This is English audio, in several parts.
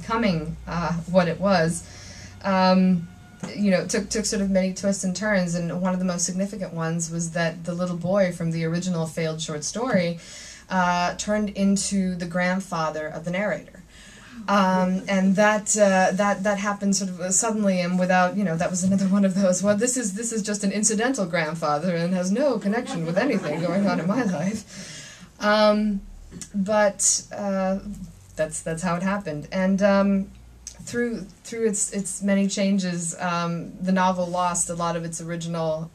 becoming what it was, took sort of many twists and turns, and one of the most significant ones was that the little boy from the original failed short story turned into the grandfather of the narrator. And that happened sort of suddenly and without, that was another one of those, well, this is just an incidental grandfather and has no connection with anything going on in my life. But that's how it happened. And through its many changes, the novel lost a lot of its original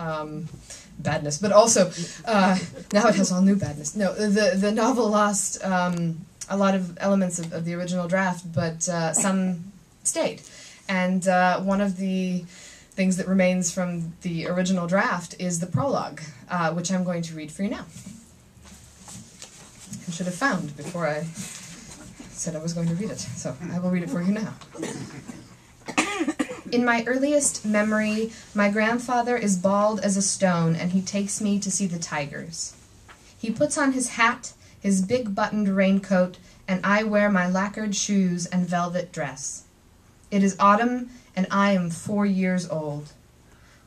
badness, but also now it has all new badness. No, the novel lost a lot of elements of the original draft, but some stayed. And one of the things that remains from the original draft is the prologue, which I'm going to read for you now. I should have found before I said I was going to read it, so I will read it for you now. In my earliest memory, my grandfather is bald as a stone, and he takes me to see the tigers. He puts on his hat, his big buttoned raincoat, and I wear my lacquered shoes and velvet dress. It is autumn, and I am 4 years old.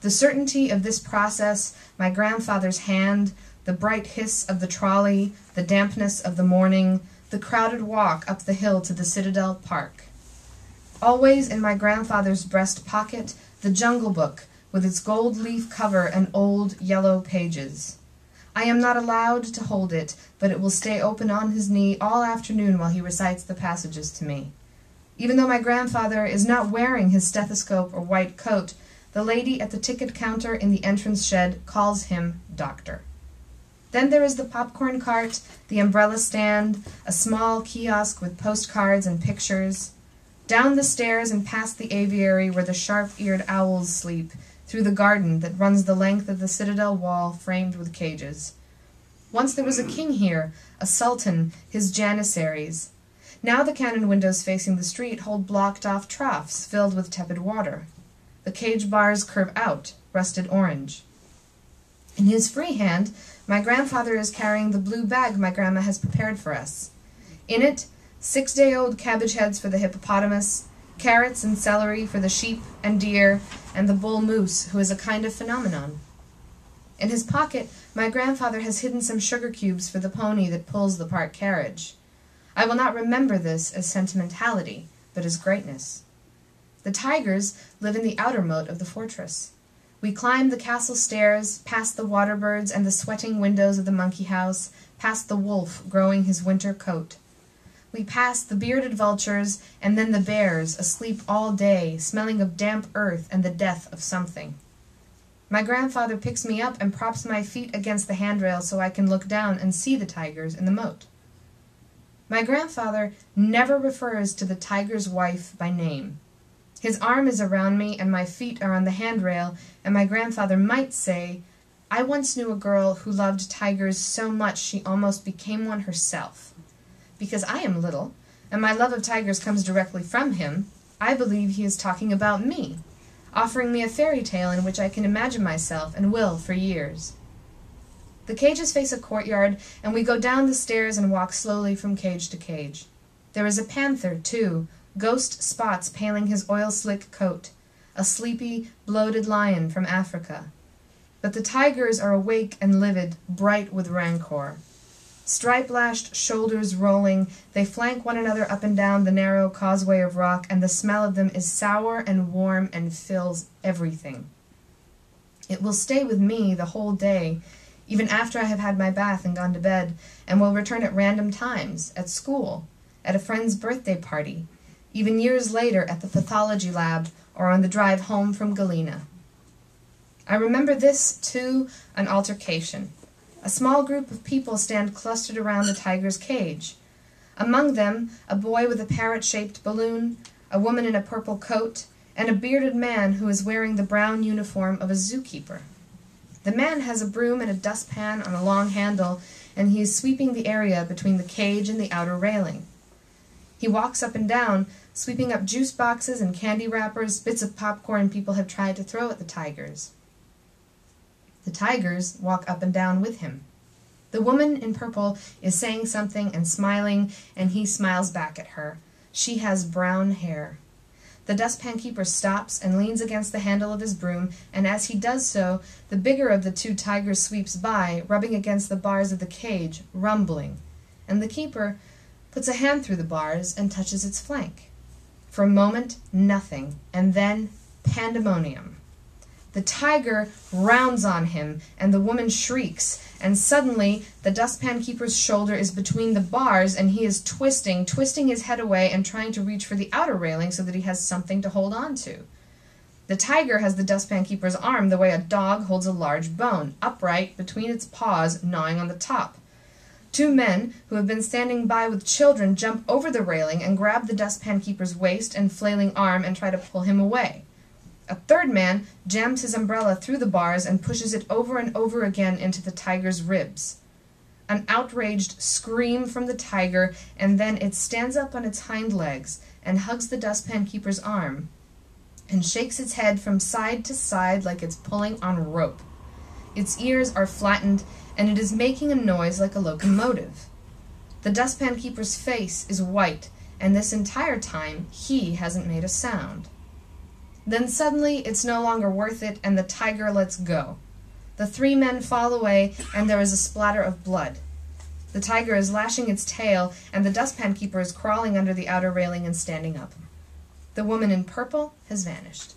The certainty of this process, my grandfather's hand, the bright hiss of the trolley, the dampness of the morning, the crowded walk up the hill to the Citadel Park. Always in my grandfather's breast pocket, the Jungle Book, with its gold leaf cover and old yellow pages. I am not allowed to hold it, but it will stay open on his knee all afternoon while he recites the passages to me. Even though my grandfather is not wearing his stethoscope or white coat, the lady at the ticket counter in the entrance shed calls him Doctor. Then there is the popcorn cart, the umbrella stand, a small kiosk with postcards and pictures. Down the stairs and past the aviary where the sharp-eared owls sleep, through the garden that runs the length of the citadel wall framed with cages. Once there was a king here, a sultan, his janissaries. Now the cannon windows facing the street hold blocked-off troughs filled with tepid water. The cage bars curve out, rusted orange. In his free hand, my grandfather is carrying the blue bag my grandma has prepared for us. In it, 6-day-old cabbage heads for the hippopotamus, carrots and celery for the sheep and deer, and the bull moose, who is a kind of phenomenon. In his pocket, my grandfather has hidden some sugar cubes for the pony that pulls the park carriage. I will not remember this as sentimentality, but as greatness. The tigers live in the outer moat of the fortress. We climb the castle stairs, past the water birds and the sweating windows of the monkey house, past the wolf growing his winter coat. We pass the bearded vultures, and then the bears, asleep all day, smelling of damp earth and the death of something. My grandfather picks me up and props my feet against the handrail so I can look down and see the tigers in the moat. My grandfather never refers to the tiger's wife by name. His arm is around me and my feet are on the handrail, and my grandfather might say, I once knew a girl who loved tigers so much she almost became one herself. Because I am little, and my love of tigers comes directly from him, I believe he is talking about me, offering me a fairy tale in which I can imagine myself and will for years. The cages face a courtyard, and we go down the stairs and walk slowly from cage to cage. There is a panther, too, ghost spots paling his oil-slick coat, a sleepy, bloated lion from Africa. But the tigers are awake and livid, bright with rancor. Stripe-lashed shoulders rolling, they flank one another up and down the narrow causeway of rock, and the smell of them is sour and warm and fills everything. It will stay with me the whole day, even after I have had my bath and gone to bed, and will return at random times, at school, at a friend's birthday party, even years later at the pathology lab or on the drive home from Galena. I remember this, too, an altercation. A small group of people stand clustered around the tiger's cage. Among them, a boy with a parrot-shaped balloon, a woman in a purple coat, and a bearded man who is wearing the brown uniform of a zookeeper. The man has a broom and a dustpan on a long handle, and he is sweeping the area between the cage and the outer railing. He walks up and down, sweeping up juice boxes and candy wrappers, bits of popcorn people have tried to throw at the tigers. The tigers walk up and down with him. The woman in purple is saying something and smiling, and he smiles back at her. She has brown hair. The dustpan keeper stops and leans against the handle of his broom, and as he does so, the bigger of the two tigers sweeps by, rubbing against the bars of the cage, rumbling, and the keeper puts a hand through the bars and touches its flank. For a moment, nothing, and then pandemonium. The tiger rounds on him, and the woman shrieks, and suddenly the dustpan keeper's shoulder is between the bars, and he is twisting his head away and trying to reach for the outer railing so that he has something to hold on to. The tiger has the dustpan keeper's arm the way a dog holds a large bone, upright between its paws, gnawing on the top. Two men, who have been standing by with children, jump over the railing and grab the dustpan keeper's waist and flailing arm and try to pull him away. A third man jams his umbrella through the bars and pushes it over and over again into the tiger's ribs. An outraged scream from the tiger, and then it stands up on its hind legs and hugs the dustpan keeper's arm and shakes its head from side to side like it's pulling on rope. Its ears are flattened, and it is making a noise like a locomotive. The dustpan keeper's face is white, and this entire time he hasn't made a sound. Then suddenly it's no longer worth it, and the tiger lets go. The three men fall away, and there is a splatter of blood. The tiger is lashing its tail, and the dustpan keeper is crawling under the outer railing and standing up. The woman in purple has vanished.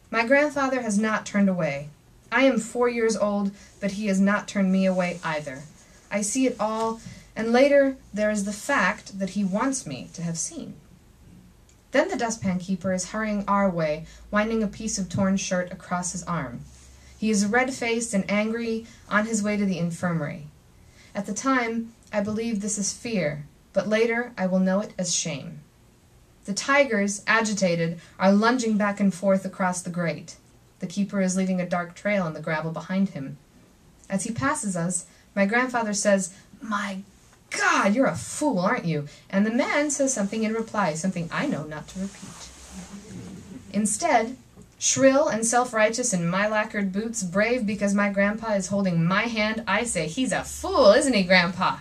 My grandfather has not turned away. I am 4 years old, but he has not turned me away either. I see it all, and later there is the fact that he wants me to have seen. Then the dustpan keeper is hurrying our way, winding a piece of torn shirt across his arm. He is red-faced and angry, on his way to the infirmary. At the time, I believe this is fear, but later I will know it as shame. The tigers, agitated, are lunging back and forth across the grate. The keeper is leaving a dark trail on the gravel behind him. As he passes us, my grandfather says, "My God, you're a fool, aren't you?" And the man says something in reply, something I know not to repeat. Instead, shrill and self-righteous in my lacquered boots, brave because my grandpa is holding my hand, I say, "He's a fool, isn't he, Grandpa?"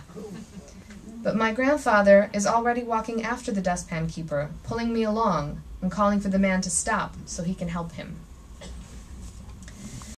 But my grandfather is already walking after the dustpan keeper, pulling me along and calling for the man to stop so he can help him.